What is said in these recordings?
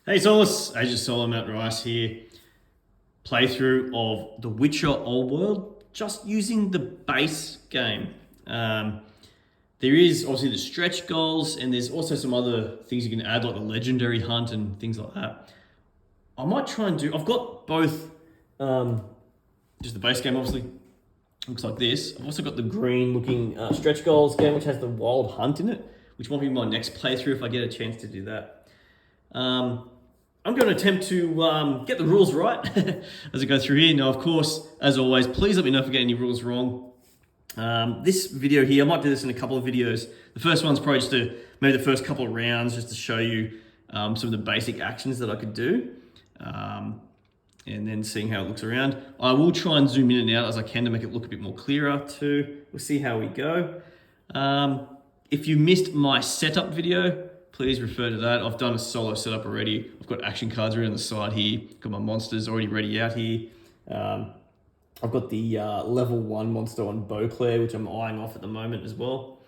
Hey Soloists, Agent Solo Matt Rice here. Playthrough of The Witcher Old World, just using the base game. There is obviously the stretch goals, and there's also some other things you can add, like the legendary hunt and things like that. I might try and do. I've got both, just the base game, obviously looks like this. I've also got the green-looking stretch goals game, which has the wild hunt in it, which might be my next playthrough if I get a chance to do that. I'm going to attempt to get the rules right as I go through here. Now, of course, as always, please let me know if I get any rules wrong. This video here, I might do this in a couple of videos. The first one's probably just to, maybe the first couple of rounds, just to show you some of the basic actions that I could do. And then seeing how it looks around. I will try and zoom in and out as I can to make it look a bit more clearer too. We'll see how we go. If you missed my setup video, please refer to that. I've done a solo setup already. I've got action cards around the side here. Got my monsters already ready out here. I've got the level 1 monster on Beauclair, which I'm eyeing off at the moment as well.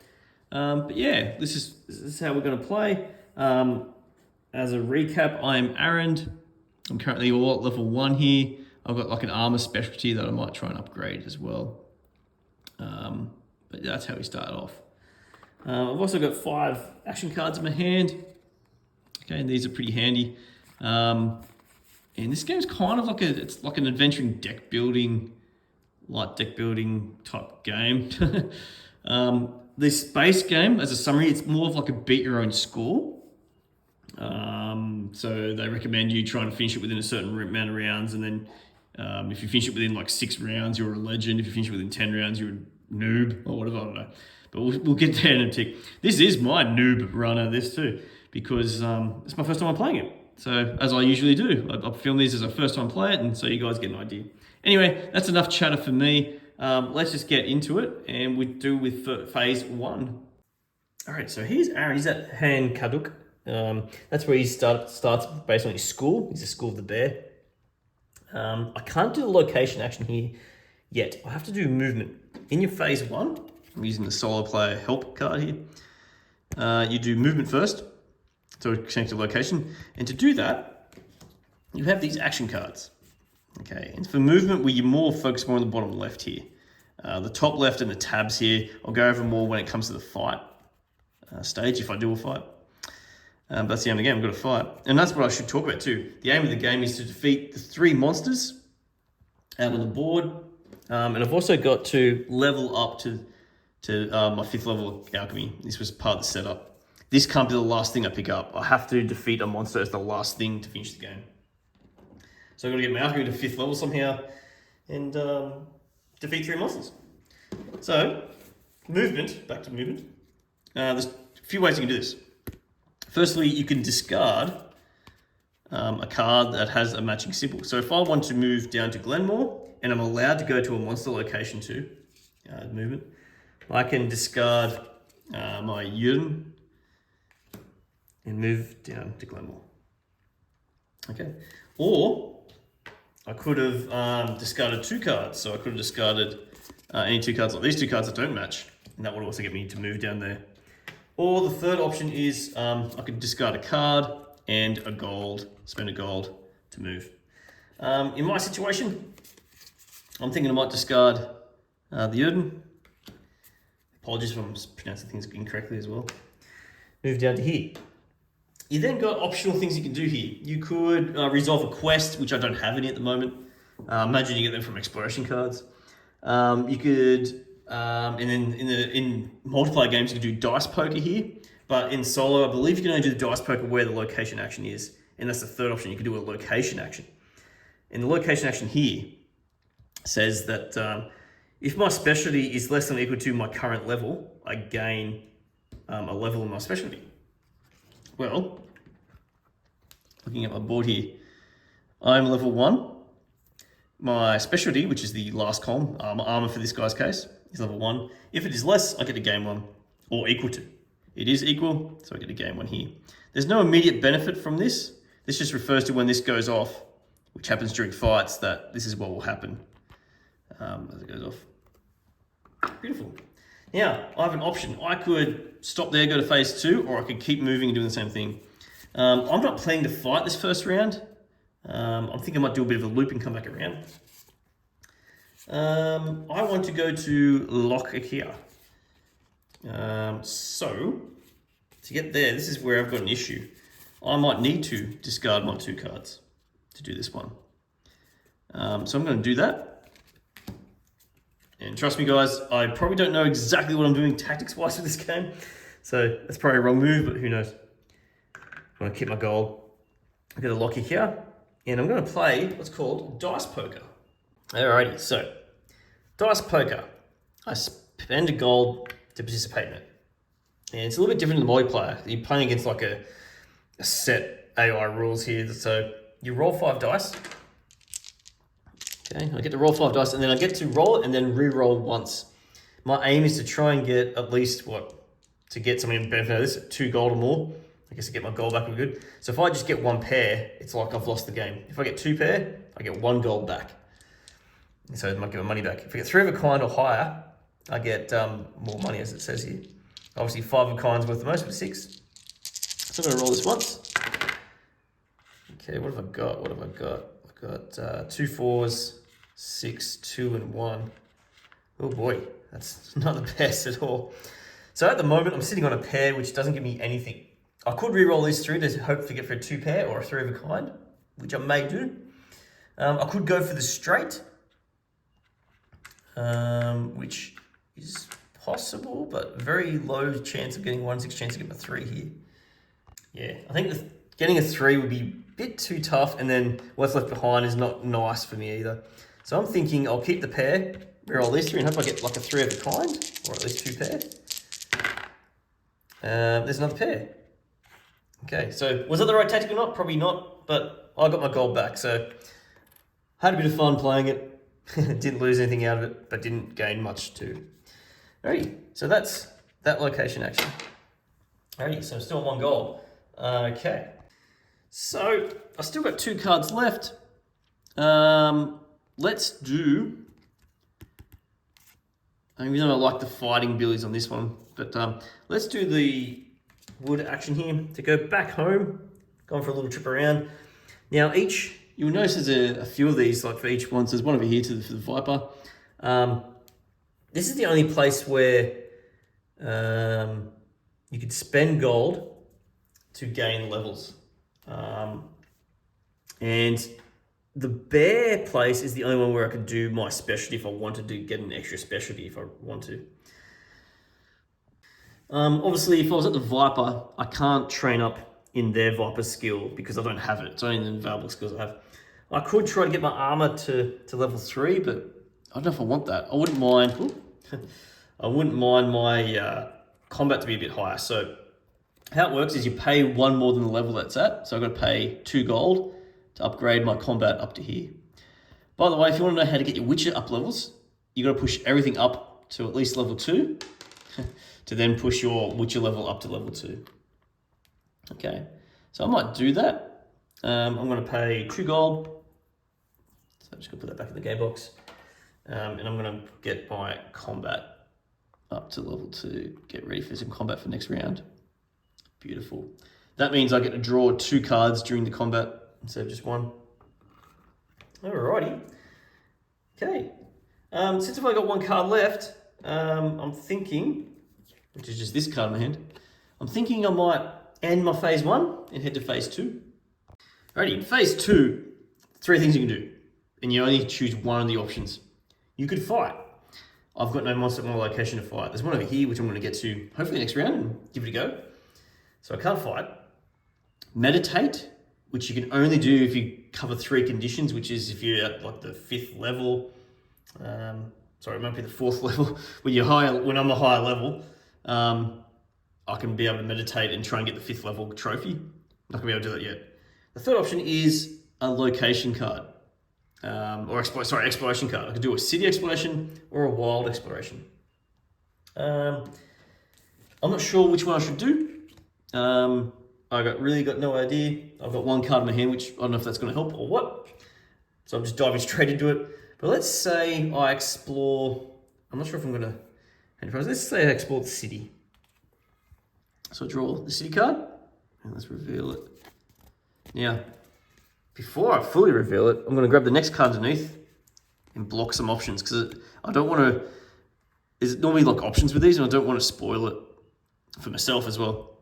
But yeah, this is how we're going to play. As a recap, I am Arend. I'm currently all at level 1 here. I've got like an armor specialty that I might try and upgrade as well. But that's how we start off. I've also got 5 action cards in my hand. Okay, and these are pretty handy. And this game's kind of like it's like an adventuring deck building, light deck building type game. This base game, as a summary, it's more of like a beat your own score. So they recommend you try and finish it within a certain amount of rounds, and then if you finish it within like 6 rounds, you're a legend. If you finish it within 10 rounds, you're a noob or whatever, I don't know. But we'll get there in a tick. This is my noob runner, this too, because it's my first time I'm playing it. So as I usually do, I film these as a first time play it, and so you guys get an idea. Anyway, that's enough chatter for me. Let's just get into it, and we do with phase 1. All right, so here's Arend. He's at Han Kaduk. That's where he starts based on his school. He's the school of the bear. I can't do the location action here yet. I have to do movement. In your phase 1, I'm using the solo player help card here. You do movement first, so connect to location. And to do that, you have these action cards. Okay, and for movement, you're more focused more on the bottom left here. The top left and the tabs here, I'll go over more when it comes to the fight stage, if I do a fight. But that's the end of the game, we've got to fight. And that's what I should talk about too. The aim of the game is to defeat the 3 monsters out on the board. And I've also got to level up to my 5th level of alchemy. This was part of the setup. This can't be the last thing I pick up. I have to defeat a monster as the last thing to finish the game. So I've got to get my alchemy to 5th level somehow and defeat 3 monsters. So, movement, back to movement. There's a few ways you can do this. Firstly, you can discard a card that has a matching symbol. So if I want to move down to Glenmore, and I'm allowed to go to a monster location too, movement, I can discard my Yun and move down to Glenmore. Okay, or I could have discarded 2 cards. So I could have discarded any 2 cards, like these 2 cards that don't match, and that would also get me to move down there. Or the third option is I could discard a card and a gold, spend a gold to move. In my situation, I'm thinking I might discard the Urden. Apologies if I'm pronouncing things incorrectly as well. Move down to here. You then got optional things you can do here. You could resolve a quest, which I don't have any at the moment. Imagine you get them from exploration cards. You could, and then in multiplayer games, you can do dice poker here. But in solo, I believe you can only do the dice poker where the location action is. And that's the third option. You can do a location action. And the location action here says that if my specialty is less than or equal to my current level, I gain a level in my specialty. Well, looking at my board here, I'm level 1. My specialty, which is the last column, armor for this guy's case, is level 1. If it is less, I get a gain 1, or equal to. It is equal, so I get a gain 1 here. There's no immediate benefit from this. This just refers to when this goes off, which happens during fights, that this is what will happen as it goes off. Beautiful. Now, I have an option. I could stop there, go to phase 2, or I could keep moving and doing the same thing. I'm not planning to fight this first round. I think I might do a bit of a loop and come back around. I want to go to lock here. So, to get there, this is where I've got an issue. I might need to discard my 2 cards to do this one. So I'm going to do that. And trust me, guys, I probably don't know exactly what I'm doing tactics-wise with this game. So that's probably a wrong move, but who knows. I'm going to keep my gold. I'm going to lock here. And I'm going to play what's called Dice Poker. Alrighty, so Dice Poker. I spend a gold to participate in it. And it's a little bit different in the multiplayer. You're playing against like a set AI rules here. So you roll 5 dice. Okay, I get to roll 5 dice and then I get to roll it and then re-roll once. My aim is to try and get at least to get something in benefit of this, 2 gold or more. I guess I get my gold back, we're good. So if I just get 1 pair, it's like I've lost the game. If I get 2 pair, I get 1 gold back. So I might get my money back. If I get 3 of a kind or higher, I get more money, as it says here. Obviously 5 of a kind's worth the most, but 6. So I'm gonna roll this once. Okay, what have I got? I've got 2 4s, 6, 2 and 1. Oh boy, that's not the best at all. So at the moment, I'm sitting on a pair, which doesn't give me anything. I could re-roll these 3 to hopefully get for a 2 pair or a 3 of a kind, which I may do. I could go for the straight, which is possible, but very low chance of getting 1 in 6 chance to get my 3 here. Yeah, I think getting a 3 would be a bit too tough, and then what's left behind is not nice for me either. So I'm thinking I'll keep the pair, re-roll these 3, and hope I get like a 3 of a kind, or at least 2 pair. There's another pair. Okay, so was that the right tactic or not? Probably not, but I got my gold back, so had a bit of fun playing it. Didn't lose anything out of it, but didn't gain much too. Alrighty, so that's that location action. Alrighty, so I'm still on 1 gold. Okay, so I've still got 2 cards left. Let's do, even though I like the fighting billies on this one, but let's do the wood action here to go back home, going for a little trip around. Now you'll notice there's a few of these, like for each one. So there's one over here for the Viper. This is the only place where you could spend gold to gain levels. And the bear place is the only one where I could do my specialty if I wanted to get an extra specialty if I want to. Obviously, if I was at the Viper, I can't train up in their Viper skill because I don't have it. It's only the available skills I have. I could try to get my armor to level 3, but I don't know if I want that. I wouldn't mind. I wouldn't mind my combat to be a bit higher. So how it works is you pay 1 more than the level that's at. So I've got to pay 2 gold to upgrade my combat up to here. By the way, if you want to know how to get your Witcher up levels, you got to push everything up to at least level 2. To then push your Witcher level up to level 2. Okay, so I might do that. I'm going to pay 2 gold. So I'm just going to put that back in the game box. And I'm going to get my combat up to level 2. Get ready for some combat for next round. Beautiful. That means I get to draw 2 cards during the combat instead of just 1. Alrighty. Okay. Since I've only got 1 card left, I'm thinking, which is just this card in my hand, I'm thinking I might end my phase 1 and head to phase 2. Alrighty, in phase 2, 3 things you can do, and you only choose one of the options. You could fight. I've got no monster at my location to fight. There's one over here, which I'm going to get to hopefully next round and give it a go. So I can't fight. Meditate, which you can only do if you cover 3 conditions, which is if you're at like the 5th level. Sorry, it might be the 4th level. When I'm a higher level, I can be able to meditate and try and get the 5th level trophy. I'm not going to be able to do that yet. The third option is a location card, exploration card. I could do a city exploration or a wild exploration. I'm not sure which one I should do. Really got no idea. I've got 1 card in my hand, which I don't know if that's going to help or what. So I'm just diving straight into it. But let's say I explore, I'm not sure if I'm going to, let's say I explore the city. So I draw the city card, and let's reveal it. Now, before I fully reveal it, I'm going to grab the next card underneath and block some options because I don't want to. There's normally like options with these, and I don't want to spoil it for myself as well.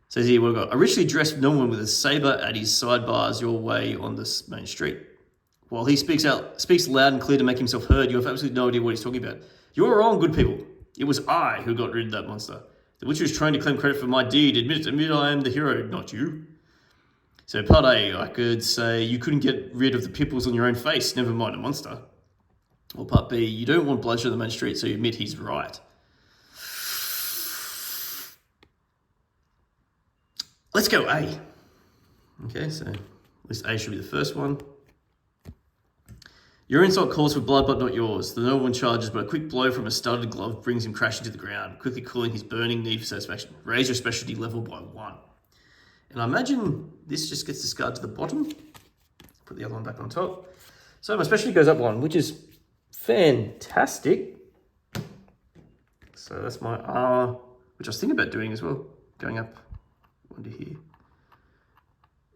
So here we've got a richly dressed nobleman with a saber at his sidebars your way on this main street. While he speaks loud and clear to make himself heard, you have absolutely no idea what he's talking about. You're wrong, good people. It was I who got rid of that monster. The witcher is trying to claim credit for my deed. Admit I am the hero, not you. So part A, I could say you couldn't get rid of the pimples on your own face, never mind a monster. Or part B, you don't want bloodshed on the main street, so you admit he's right. Let's go A. Okay, so list A should be the first one. Your insult calls for blood, but not yours. The nobleman charges, but a quick blow from a studded glove brings him crashing to the ground, quickly cooling his burning need for satisfaction. Raise your specialty level by 1. And I imagine this just gets discarded to the bottom. Put the other one back on top. So my specialty goes up 1, which is fantastic. So that's my R, which I was thinking about doing as well. Going up 1 to here.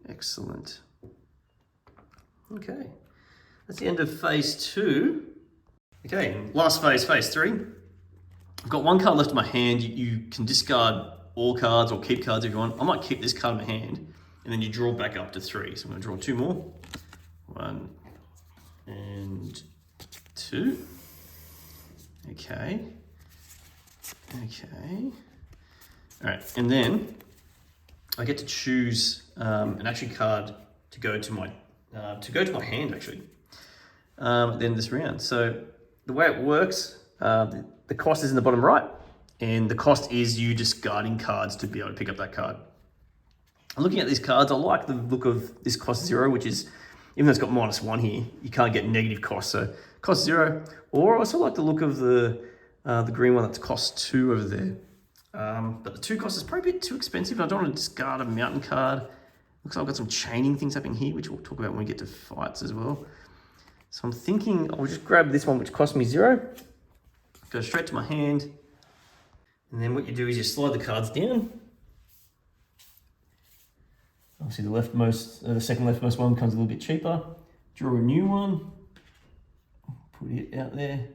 Excellent. Okay. That's the end of phase 2. Okay, last phase, phase 3. I've got 1 card left in my hand. You can discard all cards or keep cards if you want. I might keep this card in my hand, and then you draw back up to 3. So I'm going to draw 2 more. 1 and 2. Okay. Okay. All right, and then I get to choose an action card to go to my hand actually. At the end of this round. So the way it works, the cost is in the bottom right, and the cost is you discarding cards to be able to pick up that card. Looking at these cards, I like the look of this cost 0, which is, even though it's got -1 here, you can't get negative cost, so cost 0. Or I also like the look of the green one that's cost 2 over there. But the 2 cost is probably a bit too expensive. I don't want to discard a mountain card. Looks like I've got some chaining things happening here, which we'll talk about when we get to fights as well. So I'm thinking I'll just grab this one, which cost me 0. Go straight to my hand. And then what you do is you slide the cards down. Obviously the second leftmost one comes a little bit cheaper. Draw a new one. Put it out there.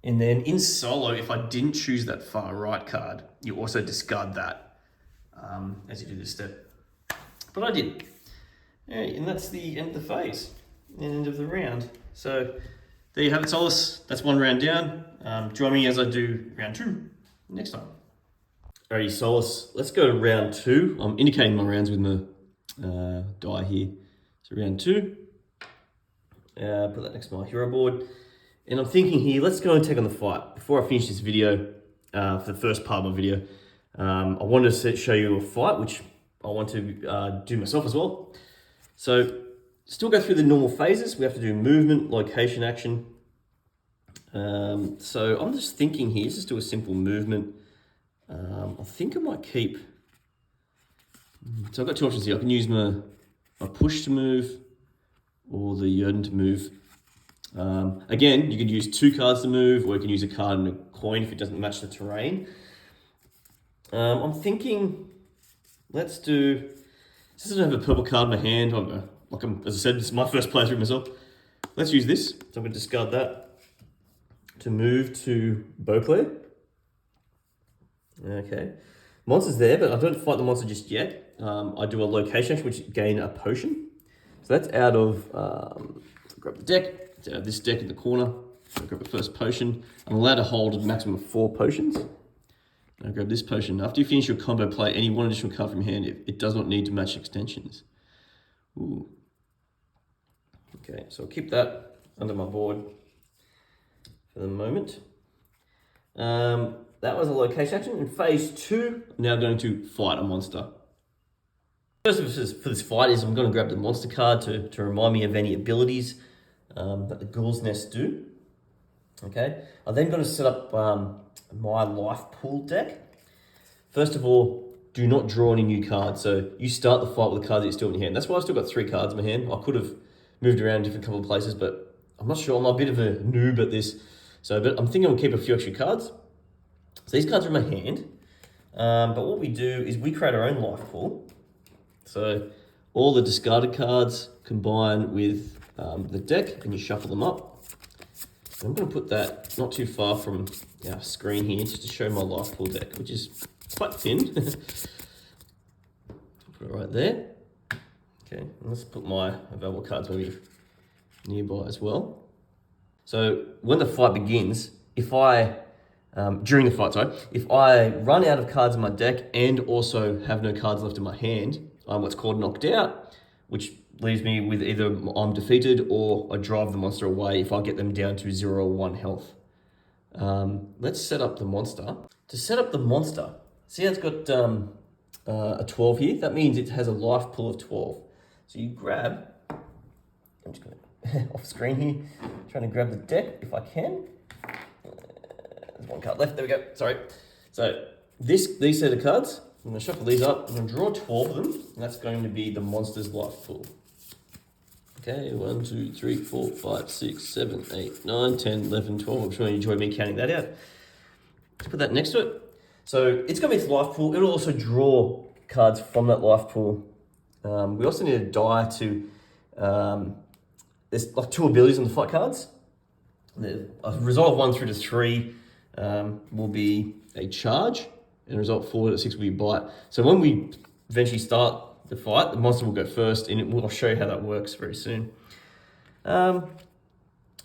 And then in solo, if I didn't choose that far right card, you also discard that as you do this step. But I did. And that's the end of the phase, end of the round. So there you have it, Solace. That's 1 round down. Join me as I do round 2 next time. Alrighty, Solace. Let's go to round 2. I'm indicating my rounds with my die here. So round 2. Put that next to my hero board. And I'm thinking here, let's go and take on the fight. Before I finish this video, for the first part of my video, I wanted to show you a fight, which I want to do myself as well. So still go through the normal phases. We have to do movement, location, action. So I'm just thinking here, let's just do a simple movement. I think I might keep, so I've got 2 options here. I can use my push to move or the Yerden to move. Again, you can use 2 cards to move, or you can use a card and a coin if it doesn't match the terrain. I'm thinking, let's do, this doesn't have a purple card in my hand. As I said, this is my first playthrough myself. Let's use this. So I'm going to discard that to move to Beauclair. Okay. Monster's there, but I don't fight the monster just yet. I do a location action, which gain a potion. So that's out of, grab the deck. It's out of this deck in the corner. So I grab the first potion. I'm allowed to hold a maximum of 4 potions. I'll grab this potion. After you finish your combo, play any 1 additional card from your hand. It does not need to match extensions. Ooh. Okay, so I'll keep that under my board for the moment. That was a location action. In phase 2, I'm now going to fight a monster. First for this fight is I'm going to grab the monster card to remind me of any abilities that the Ghoul's Nest do. Okay, I'm then going to set up my life pool deck. First of all, do not draw any new cards. So you start the fight with the cards that you still in your hand. That's why I've still got 3 cards in my hand. I could have moved around a different couple of places, but I'm not sure. I'm a bit of a noob at this. So, but I'm thinking I'll keep a few extra cards. So these cards are in my hand. But what we do is we create our own life pool. So all the discarded cards combine with the deck, and you shuffle them up. I'm going to put that not too far from our screen here, just to show my life pool deck, which is quite thin. Put it right there. Okay, let's put my available cards maybe nearby as well. So when the fight begins, if I run out of cards in my deck and also have no cards left in my hand, I'm what's called knocked out, which leaves me with either I'm defeated or I drive the monster away if I get them down to 0 or 1 health. Let's set up the monster. To set up the monster, see how it's got a 12 here? That means it has a life pool of 12. So you grab, I'm just going off screen here, trying to grab the deck if I can. There's one card left, there we go, sorry. So these set of cards, I'm going to shuffle these up, I'm going to draw 12 of them, and that's going to be the monster's life pool. Okay, 1, 2, 3, 4, 5, 6, 7, 8, 9, 10, 11, 12. I'm sure you enjoyed me counting that out. Let's put that next to it. So it's going to be its life pool. It'll also draw cards from that life pool. We also need a die to... there's like 2 abilities on the fight cards. A resolve 1 through to 3 will be a charge, and result 4 to 6 will be bite. So when we eventually start the fight, the monster will go first, and I'll show you how that works very soon. Alrighty,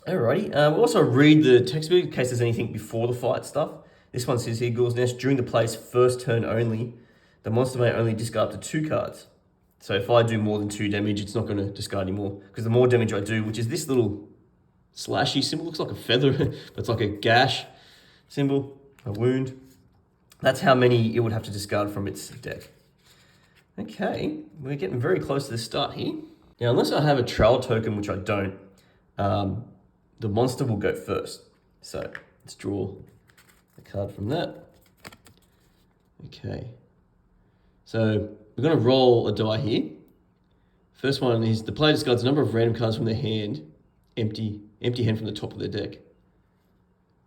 we'll also read the text in case there's anything before the fight stuff. This one says here, Ghoul's Nest, during the player's first turn only, the monster may only discard up to 2 cards. So if I do more than 2 damage, it's not going to discard anymore, because the more damage I do, which is this little slashy symbol, looks like a feather, but it's like a gash symbol, a wound. That's how many it would have to discard from its deck. Okay, we're getting very close to the start here. Now, unless I have a trail token, which I don't, the monster will go first. So let's draw a card from that. Okay, so we're going to roll a die here. First one is the player discards a number of random cards from their hand, empty hand from the top of their deck.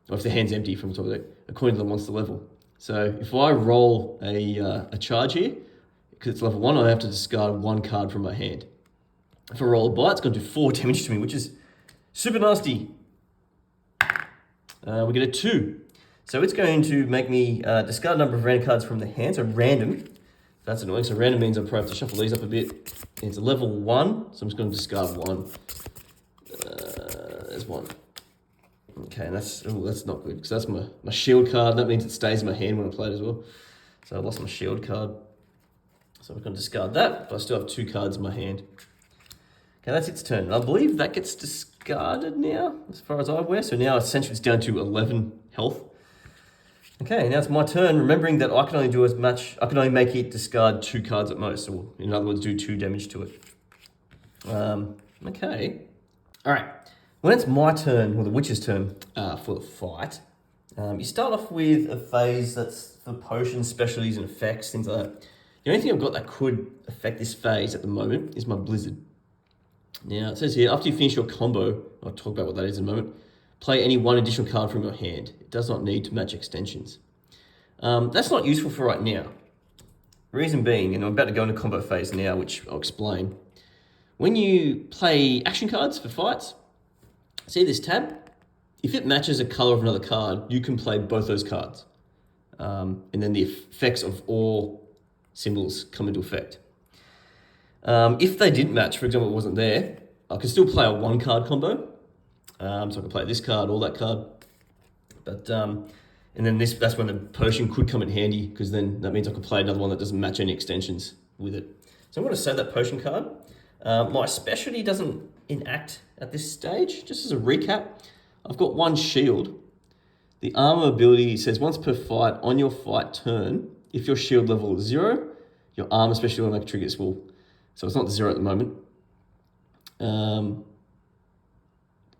Or if their hand's empty from the top of the deck, according to the monster level. So if I roll a charge here, because it's level 1, I have to discard 1 card from my hand. If I roll a bite, it's going to do 4 damage to me, which is super nasty. We get a 2. So it's going to make me discard a number of random cards from the hand, so random. That's annoying. So random means I probably have to shuffle these up a bit. It's a level 1, so I'm just going to discard 1. There's 1. Okay, and that's not good, because that's my shield card. That means it stays in my hand when I play it as well. So I lost my shield card. So I'm going to discard that, but I still have 2 cards in my hand. Okay, that's its turn. And I believe that gets discarded now, as far as I'm aware. So now essentially it's down to 11 health. Okay, now it's my turn, remembering that I can only make it discard 2 cards at most, or in other words, do 2 damage to it. Okay. All right. When it's my turn, or the witch's turn, for the fight, you start off with a phase that's for potions, specialties, and effects, things like that. The only thing I've got that could affect this phase at the moment is my blizzard. Now, it says here, after you finish your combo, I'll talk about what that is in a moment, play any 1 additional card from your hand. It does not need to match extensions. That's not useful for right now. Reason being, and I'm about to go into combo phase now, which I'll explain. When you play action cards for fights, see this tab? If it matches a color of another card, you can play both those cards. And then the effects of all symbols come into effect. If they didn't match, for example, it wasn't there, I could still play a 1 card combo. So I could play this card or that card. But and then that's when the potion could come in handy, because then that means I could play another one that doesn't match any extensions with it. So I'm going to save that potion card. My specialty doesn't enact at this stage. Just as a recap, I've got 1 shield. The armor ability says once per fight on your fight turn, if your shield level is 0, your armor specialty automatic triggers will. So it's not 0 at the moment.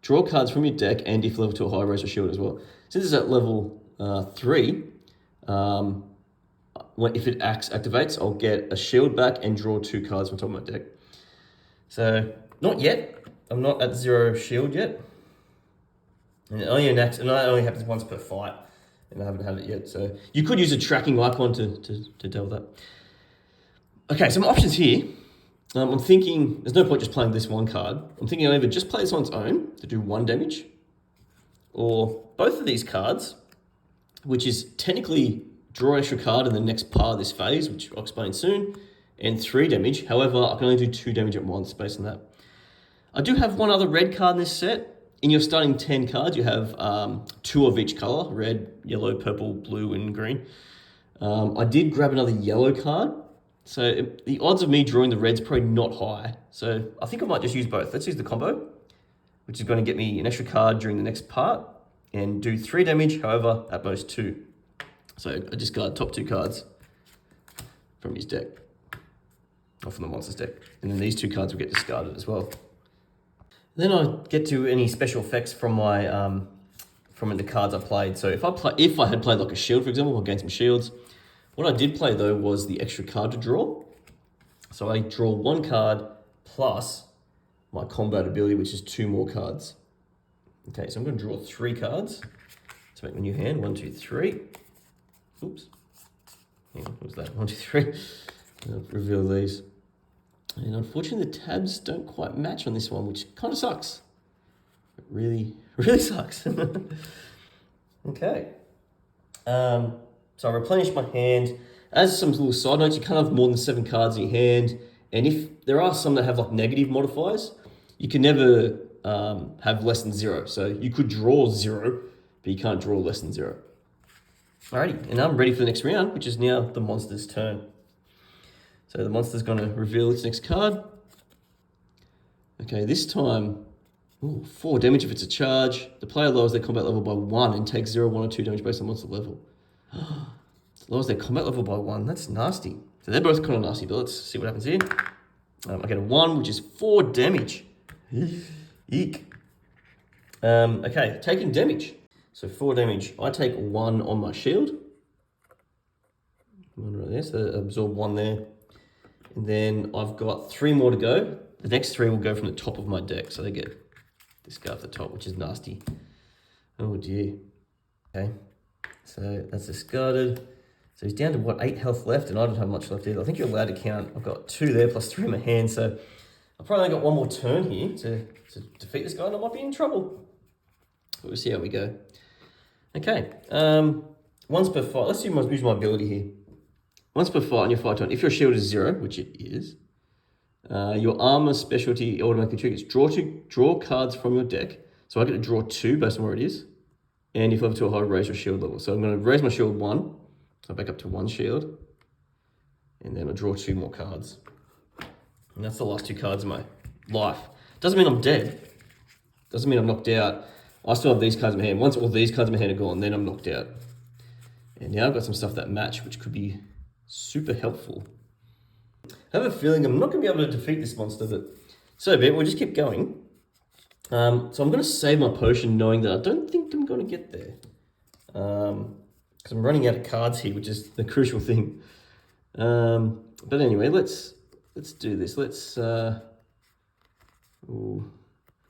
Draw cards from your deck, and if level 2 or higher, raise your shield as well. Since it's at level 3, if it activates, I'll get a shield back and draw 2 cards from top of my deck. So, not yet. I'm not at 0 shield yet. And it only enacts, and that only happens once per fight, and I haven't had it yet. So, you could use a tracking icon to deal with that. Okay, some options here. I'm thinking there's no point just playing this one card. I'm thinking I'll either just play this on its own to do 1 damage, or both of these cards, which is technically draw an extra card in the next part of this phase, which I'll explain soon, and 3 damage. However, I can only do 2 damage at once based on that. I do have one other red card in this set. In your starting 10 cards, you have 2 of each color: red, yellow, purple, blue, and green. I did grab another yellow card. So the odds of me drawing the red's probably not high. So I think I might just use both. Let's use the combo, which is going to get me an extra card during the next part and do 3 damage, however, at most 2. So I discard top 2 cards from his deck, or from the monster's deck. And then these 2 cards will get discarded as well. Then I get to any special effects from my from the cards I played. So if I had played like a shield, for example, I'll gain some shields. What I did play though was the extra card to draw. So I draw 1 card plus my combat ability, which is 2 more cards. Okay, so I'm going to draw 3 cards to make my new hand. 1, 2, 3. Oops. Hang on, what was that? 1, 2, 3. I'll reveal these. And unfortunately, the tabs don't quite match on this one, which kind of sucks. It really, really sucks. Okay. So I replenish my hand. As some little side notes, you can't have more than 7 cards in your hand. And if there are some that have like negative modifiers, you can never have less than 0. So you could draw 0, but you can't draw less than 0. Alrighty, and I'm ready for the next round, which is now the monster's turn. So the monster's going to reveal its next card. Okay, this time, 4 damage if it's a charge. The player lowers their combat level by 1 and takes 0, 1, or 2 damage based on monster level. Lowers their combat level by 1. That's nasty. So they're both kind of nasty, but let's see what happens here. I get a 1, which is 4 damage. Eek. Okay, taking damage. So 4 damage. I take 1 on my shield. 1 right there, so absorb 1 there. And then I've got 3 more to go. The next 3 will go from the top of my deck, so they get discard at the top, which is nasty. Oh dear. Okay, so that's discarded. So he's down to what, 8 health left, and I don't have much left either. I think you're allowed to count. I've got 2 there plus 3 in my hand, so I've probably only got 1 more turn here to defeat this guy, and I might be in trouble. But we'll see how we go. Okay, once per fight. Let's use my ability here. Once per fight on your fight turn, if your shield is 0, which it is, your armor specialty automatically triggers. Draw cards from your deck. So I get to draw 2 based on where it is. And if level 2 or higher, raise your shield level. So I'm going to raise my shield 1. So back up to 1 shield. And then I'll draw 2 more cards. And that's the last 2 cards of my life. Doesn't mean I'm dead. Doesn't mean I'm knocked out. I still have these cards in my hand. Once all these cards in my hand are gone, then I'm knocked out. And now I've got some stuff that match, which could be super helpful. I have a feeling I'm not going to be able to defeat this monster, but so be it. We'll just keep going. So I'm going to save my potion knowing that I don't think I'm going to get there. Because I'm running out of cards here, which is the crucial thing. But anyway, let's do this. Let's... Ooh,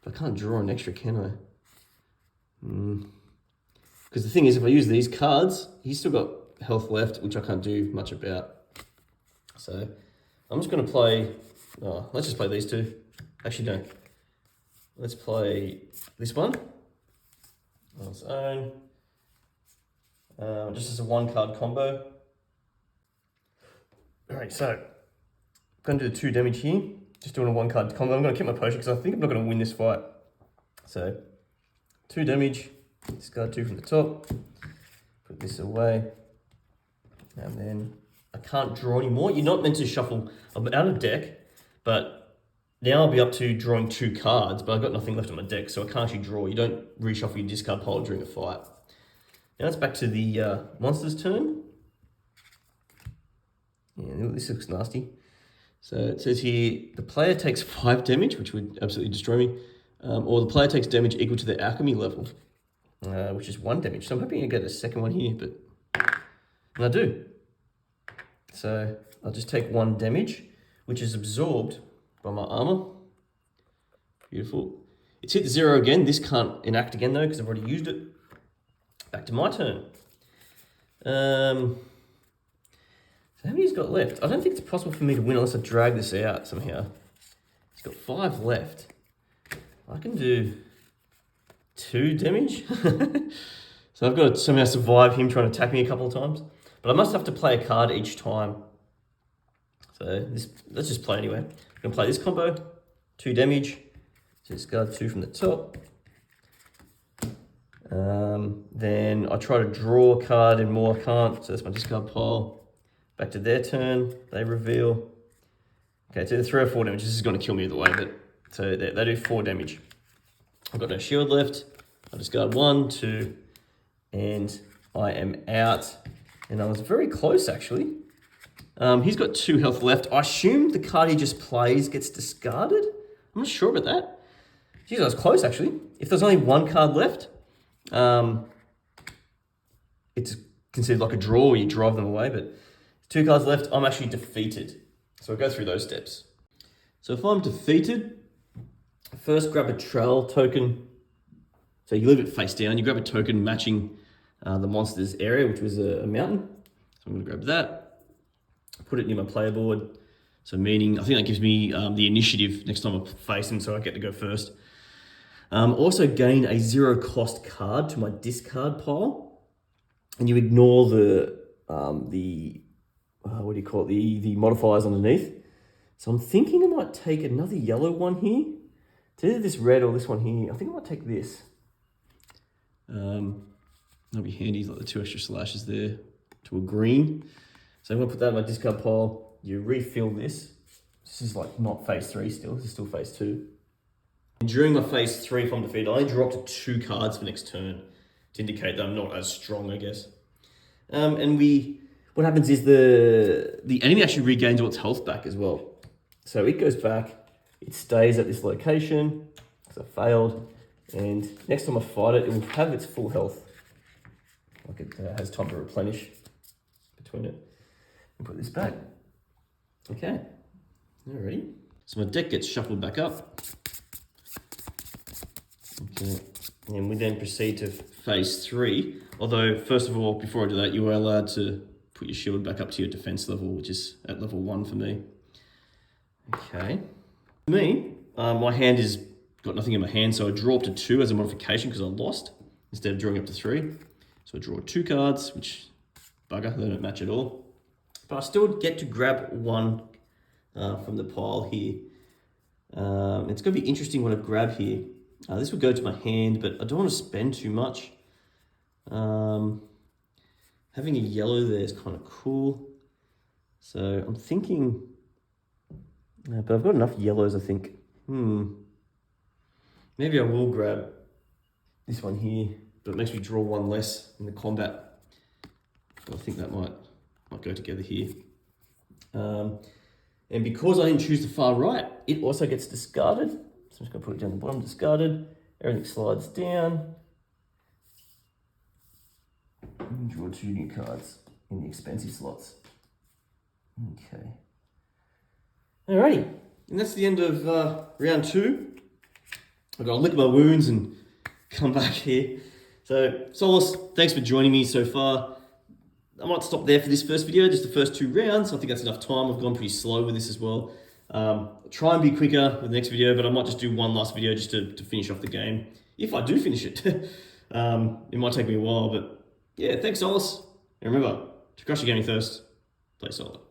I can't draw an extra, can I? Because the thing is, if I use these cards, he's still got health left, which I can't do much about. So I'm just going to play... Oh, let's just play these 2. Actually, no. Let's play this one on its own. Just as a 1-card combo. Alright, so I'm going to do the 2 damage here. Just doing a 1-card combo. I'm going to keep my potion because I think I'm not going to win this fight. So 2 damage. Discard 2 from the top. Put this away. And then I can't draw anymore. You're not meant to shuffle. I'm out of deck, but now I'll be up to drawing 2 cards, but I've got nothing left on my deck, so I can't actually draw. You don't reshuffle your discard pile during a fight. Now it's back to the monster's turn. Yeah, this looks nasty. So it says here, the player takes 5 damage, which would absolutely destroy me, or the player takes damage equal to their alchemy level, which is 1 damage. So I'm hoping to get a second one here, and I do. So I'll just take 1 damage, which is absorbed by my armor. Beautiful. It's hit 0 again. This can't enact again though, because I've already used it. Back to my turn. So how many he's got left? I don't think it's possible for me to win unless I drag this out somehow. He's got 5 left. I can do 2 damage. So I've got to somehow survive him trying to attack me a couple of times. But I must have to play a card each time. So let's just play anyway. I'm going to play this combo, 2 damage. So discard 2 from the top. Then I try to draw a card and more I can't. So that's my discard pile. Back to their turn, they reveal. Okay, it's either 3 or 4 damage. This is going to kill me either way, but so they do 4 damage. I've got no shield left. I discard 1, 2, and I am out. And I was very close actually. He's got 2 health left. I assume the card he just plays gets discarded. I'm not sure about that. Jeez, I was close actually. If there's only 1 card left, it's considered like a draw where you drive them away, but 2 cards left, I'm actually defeated. So I'll go through those steps. So if I'm defeated, first grab a trail token. So you leave it face down, you grab a token matching the monster's area, which was a mountain. So I'm gonna grab that, put it near my player board. So meaning, I think that gives me the initiative next time I face him, so I get to go first. Also gain a 0 cost card to my discard pile. And you ignore the what do you call it? The modifiers underneath. So I'm thinking I might take another yellow one here. It's either this red or this one here. I think I might take this. That'll be handy, like the 2 extra slashes there to a green. So I'm gonna put that in my discard pile. You refill this. This is like not phase 3 still, this is still phase 2. And during my phase 3, if I'm defeated, I only draw up to 2 cards for next turn to indicate that I'm not as strong, I guess. What happens is the enemy actually regains all its health back as well. So it goes back, it stays at this location, because I failed, and next time I fight it, it will have its full health. Like it has time to replenish between it. And put this back. Okay, alrighty. So my deck gets shuffled back up. Okay, and we then proceed to phase 3. Although, first of all, before I do that, you are allowed to put your shield back up to your defense level, which is at level 1 for me. Okay. For me, my hand is got nothing in my hand, so I draw up to 2 as a modification because I lost, instead of drawing up to 3. So I draw 2 cards, which, bugger, they don't match at all. But I still get to grab 1 from the pile here. It's going to be interesting what I grab here. This will go to my hand, but I don't want to spend too much. Having a yellow there is kind of cool. So I'm thinking, but I've got enough yellows, I think. Maybe I will grab this one here, but it makes me draw 1 less in the combat. So I think that might go together here. And because I didn't choose the far right, it also gets discarded. So I'm just gonna put it down the bottom, discarded. Everything slides down. And draw 2 new cards in the expensive slots. Okay. Alrighty, and that's the end of round 2. I've got to lick my wounds and come back here. So, Soloists, thanks for joining me so far. I might stop there for this first video, just the first 2 rounds. I think that's enough time. I've gone pretty slow with this as well. I'll try and be quicker with the next video, but I might just do one last video just to finish off the game. If I do finish it. It might take me a while, but yeah, thanks, Solace. And remember, to crush your gaming thirst, play solo.